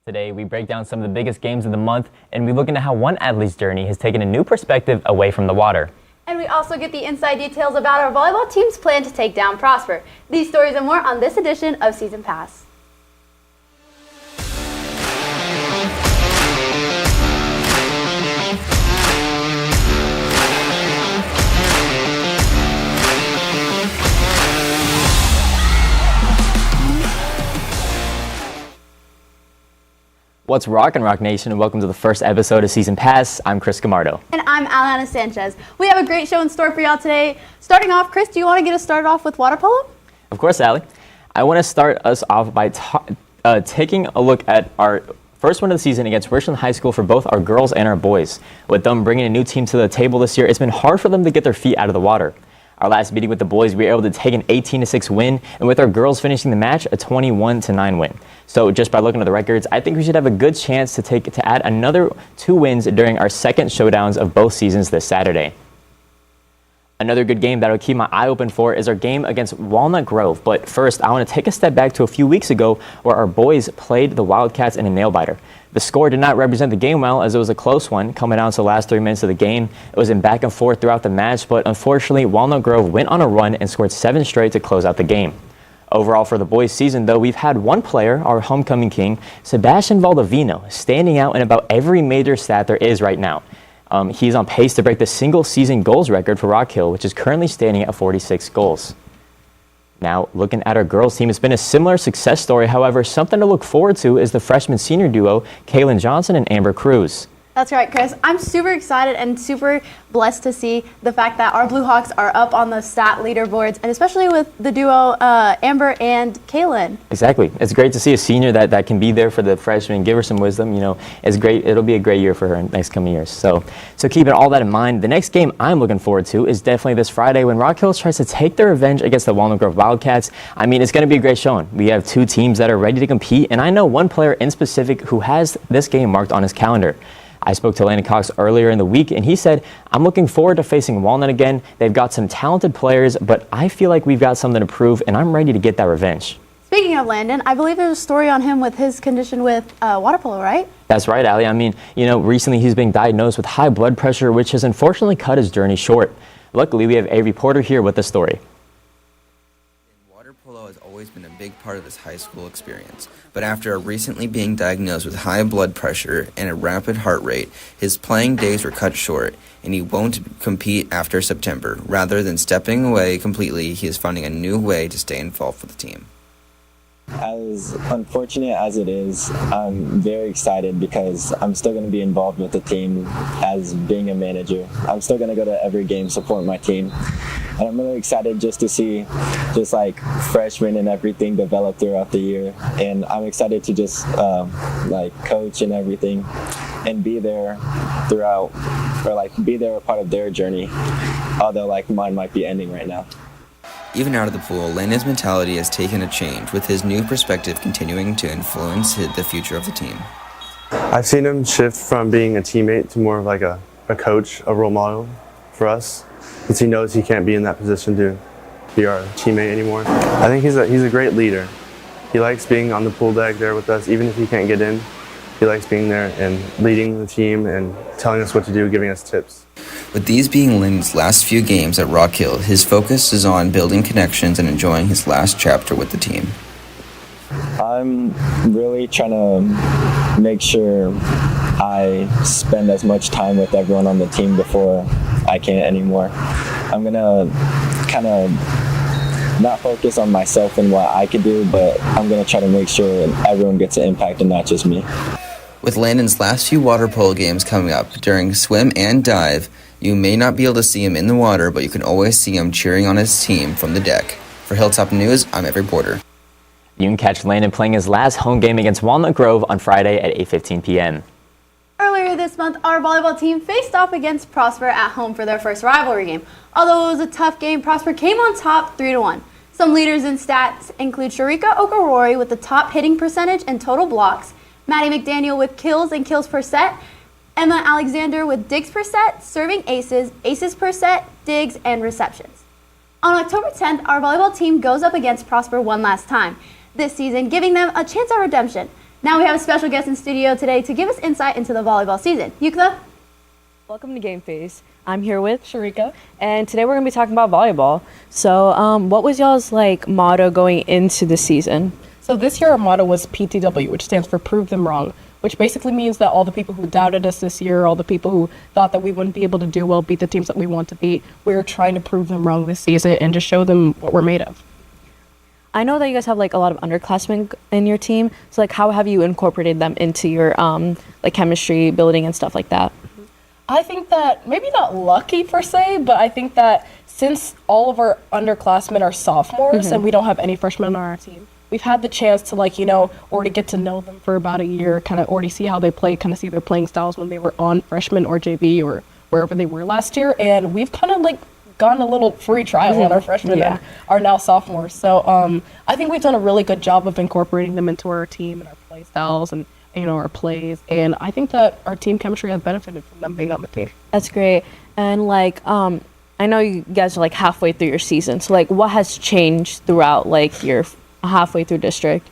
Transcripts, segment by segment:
Today, we break down some of the biggest games of the month, and we look into how one athlete's journey has taken a new perspective away from the water. And we also get the inside details about our volleyball team's plan to take down Prosper. These stories and more on this edition of Season Pass. What's rockin', Rock Nation, and welcome to the first episode of Season Pass. I'm Chris Scamardo. And I'm Aliyana Sanchez. We have a great show in store for y'all today. Starting off, Chris, do you want to get us started off with water polo? Of course, Allie. I want to start us off by taking a look at our first win of the season against Richland High School for both our girls and our boys. With them bringing a new team to the table this year, it's been hard for them to get their feet out of the water. Our last meeting with the boys, we were able to take an 18-6 win, and with our girls finishing the match, a 21-9 win. So just by looking at the records, I think we should have a good chance to add another 2 wins during our second showdowns of both seasons this Saturday. Another good game that I'll keep my eye open for is our game against Walnut Grove. But first, I want to take a step back to a few weeks ago where our boys played the Wildcats in a nail-biter. The score did not represent the game well, as it was a close one coming down to the last 3 minutes of the game. It was in back and forth throughout the match, but unfortunately, Walnut Grove went on a run and scored 7 straight to close out the game. Overall, for the boys' season, though, we've had one player, our homecoming king, Sebastian Valdivino, standing out in about every major stat there is right now. He's on pace to break the single-season goals record for Rock Hill, which is currently standing at 46 goals. Now, looking at our girls' team, it's been a similar success story. However, something to look forward to is the freshman-senior duo, Kaylin Johnson and Amber Cruz. That's right, Chris. I'm super excited and super blessed to see the fact that our Blue Hawks are up on the stat leaderboards, and especially with the duo Amber and Kaylin. Exactly. It's great to see a senior that can be there for the freshmen, give her some wisdom. You know, it's great. It'll be a great year for her in the next coming years. So keeping all that in mind, the next game I'm looking forward to is definitely this Friday when Rock Hills tries to take their revenge against the Walnut Grove Wildcats. I mean, it's going to be a great showing. We have 2 teams that are ready to compete, and I know one player in specific who has this game marked on his calendar. I spoke to Landon Cox earlier in the week, and he said, I'm looking forward to facing Walnut again. They've got some talented players, but I feel like we've got something to prove, and I'm ready to get that revenge. Speaking of Landon, I believe there's a story on him with his condition with water polo, right? That's right, Allie. I mean, recently he's been diagnosed with high blood pressure, which has unfortunately cut his journey short. Luckily, we have a reporter here with the story. Water polo has always been a big part of his high school experience, but after recently being diagnosed with high blood pressure and a rapid heart rate, his playing days were cut short, and he won't compete after September. Rather than stepping away completely, he is finding a new way to stay involved with the team. As unfortunate as it is, I'm very excited because I'm still going to be involved with the team as being a manager. I'm still going to go to every game, support my team. And I'm really excited just to see freshmen and everything develop throughout the year. And I'm excited to just coach and everything and be there throughout, or be there a part of their journey, although mine might be ending right now. Even out of the pool, Landon's mentality has taken a change, with his new perspective continuing to influence the future of the team. I've seen him shift from being a teammate to more of a coach, a role model for us, because he knows he can't be in that position to be our teammate anymore. I think he's a great leader. He likes being on the pool deck there with us, even if he can't get in. He likes being there and leading the team and telling us what to do, giving us tips. With these being Lynn's last few games at Rock Hill, his focus is on building connections and enjoying his last chapter with the team. I'm really trying to make sure I spend as much time with everyone on the team before I can't anymore. I'm going to kind of not focus on myself and what I could do, but I'm going to try to make sure everyone gets an impact and not just me. With Landon's last few water polo games coming up during swim and dive, you may not be able to see him in the water, but you can always see him cheering on his team from the deck. For Hilltop News, I'm Ed Reporter. You can catch Landon playing his last home game against Walnut Grove on Friday at 8:15 p.m. Earlier this month, our volleyball team faced off against Prosper at home for their first rivalry game. Although it was a tough game, Prosper came on top 3-1. Some leaders in stats include Sharika Okarori with the top hitting percentage and total blocks, Maddie McDaniel with kills and kills per set, Emma Alexander with digs per set, serving aces, aces per set, digs, and receptions. On October 10th, our volleyball team goes up against Prosper one last time this season, giving them a chance at redemption. Now we have a special guest in studio today to give us insight into the volleyball season. Yukla? Welcome to Game Face. I'm here with Sharika, and today we're going to be talking about volleyball. So, what was y'all's motto going into the season? So this year our motto was PTW, which stands for Prove Them Wrong, which basically means that all the people who doubted us this year, all the people who thought that we wouldn't be able to do well, beat the teams that we want to beat, we're trying to prove them wrong this season and just show them what we're made of. I know that you guys have a lot of underclassmen in your team. So how have you incorporated them into your chemistry building and stuff like that? I think that maybe not lucky per se, but I think that since all of our underclassmen are sophomores and we don't have any freshmen on our team, we've had the chance to already get to know them for about a year, kind of already see how they play, kind of see their playing styles when they were on freshman or JV or wherever they were last year, and we've kind of gotten a little free trial on our freshmen and are now sophomores. So I think we've done a really good job of incorporating them into our team and our play styles and our plays. And I think that our team chemistry has benefited from them being on the team. That's great. And I know you guys are halfway through your season. So what has changed throughout your halfway through district?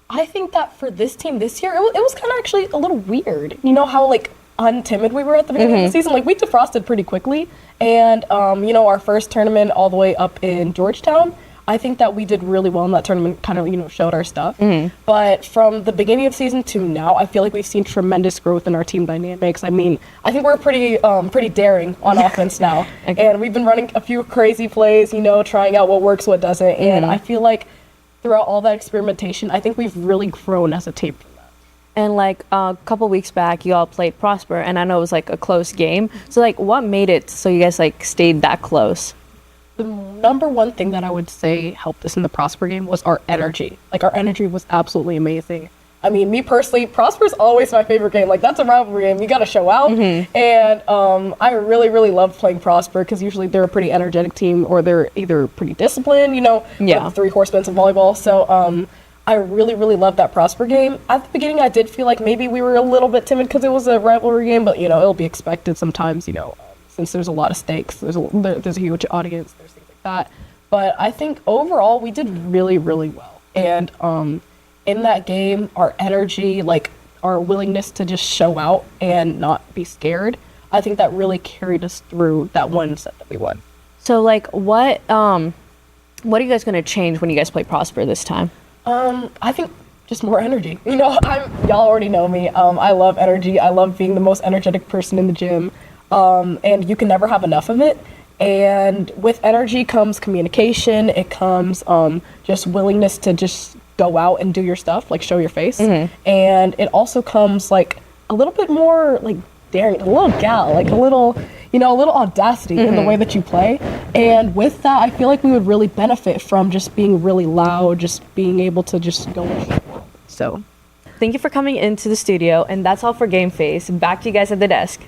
I think that for this team this year, it was kind of actually a little weird. You know how untimid we were at the beginning of the season? We defrosted pretty quickly. And, our first tournament all the way up in Georgetown, I think that we did really well in that tournament, kind of, showed our stuff. But from the beginning of season to now, I feel like we've seen tremendous growth in our team dynamics. I mean, I think we're pretty daring on offense now. And we've been running a few crazy plays, trying out what works, what doesn't. And I feel like throughout all that experimentation, I think we've really grown as a team. And a couple weeks back, you all played Prosper, and I know it was a close game. So what made it so you guys stayed that close? The number one thing that I would say helped us in the Prosper game was our energy. Our energy was absolutely amazing. I mean, me personally, Prosper's always my favorite game. That's a rivalry game. You got to show out. And I really, really love playing Prosper because usually they're a pretty energetic team or they're either pretty disciplined, the three horsemen of volleyball. So I really, really love that Prosper game. At the beginning, I did feel like maybe we were a little bit timid because it was a rivalry game, but, it'll be expected sometimes, since there's a lot of stakes, there's a huge audience, there's things like that. But I think overall, we did really, really well. And in that game, our energy, our willingness to just show out and not be scared, I think that really carried us through that one set that we won. So, what are you guys going to change when you guys play Prosper this time? I think just more energy. Y'all already know me. I love energy. I love being the most energetic person in the gym. And you can never have enough of it. And with energy comes communication. It comes just willingness to just go out and do your stuff, show your face. And it also comes a little bit more daring, a little gal, a little audacity in the way that you play. And with that, I feel like we would really benefit from just being really loud, just being able to just go in. So, thank you for coming into the studio, and that's all for Game Face. Back to you guys at the desk.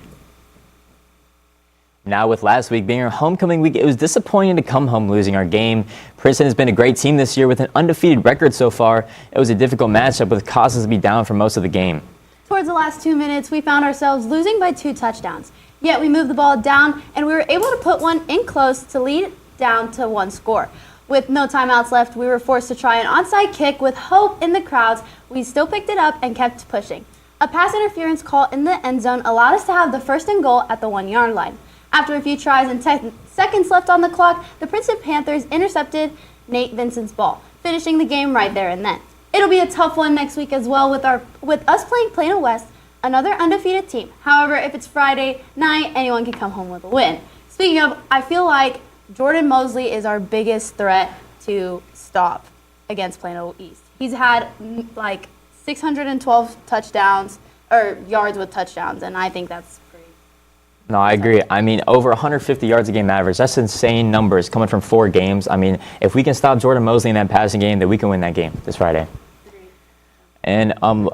Now, with last week being our homecoming week, it was disappointing to come home losing our game. Princeton has been a great team this year with an undefeated record so far. It was a difficult matchup with causes to be down for most of the game. Towards the last 2 minutes, we found ourselves losing by 2 touchdowns. Yet we moved the ball down, and we were able to put one in close to lead down to 1 score. With no timeouts left, we were forced to try an onside kick with hope in the crowds. We still picked it up and kept pushing. A pass interference call in the end zone allowed us to have the first and goal at the 1-yard line. After a few tries and 10 seconds left on the clock, the Princeton Panthers intercepted Nate Vincent's ball, finishing the game right there and then. It'll be a tough one next week as well with us playing Plano West, another undefeated team. However, if it's Friday night, anyone can come home with a win. Speaking of, I feel like Jordan Mosley is our biggest threat to stop against Plano East. He's had 612 touchdowns or yards with touchdowns, and I think that's pretty. No, I agree. I mean, over 150 yards a game average. That's insane numbers coming from 4 games. I mean, if we can stop Jordan Mosley in that passing game, then we can win that game this Friday. And onto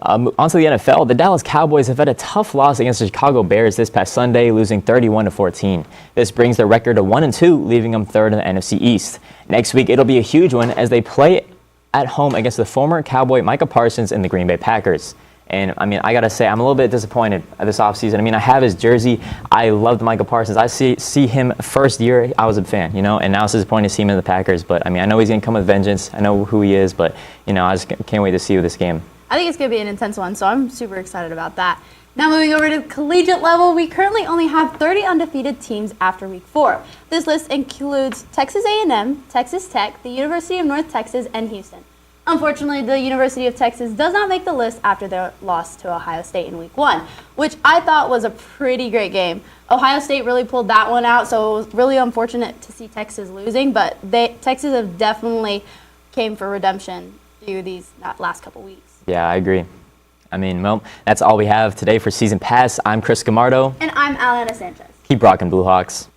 the NFL, the Dallas Cowboys have had a tough loss against the Chicago Bears this past Sunday, losing 31-14. This brings their record to 1-2, leaving them third in the NFC East. Next week, it'll be a huge one as they play at home against the former Cowboy Micah Parsons and the Green Bay Packers. And, I mean, I got to say, I'm a little bit disappointed this offseason. I mean, I have his jersey. I loved Micah Parsons. I see him first year, I was a fan, and now it's disappointing to see him in the Packers. But, I mean, I know he's going to come with vengeance. I know who he is, but, I just can't wait to see this game. I think it's going to be an intense one, so I'm super excited about that. Now moving over to the collegiate level, we currently only have 30 undefeated teams after week 4. This list includes Texas A&M, Texas Tech, the University of North Texas, and Houston. Unfortunately, the University of Texas does not make the list after their loss to Ohio State in week 1, which I thought was a pretty great game. Ohio State really pulled that one out, so it was really unfortunate to see Texas losing, but Texas have definitely came for redemption through these last couple weeks. Yeah, I agree. I mean, well, that's all we have today for Season Pass. I'm Chris Scamardo. And I'm Aliyana Sanchez. Keep rocking, Blue Hawks.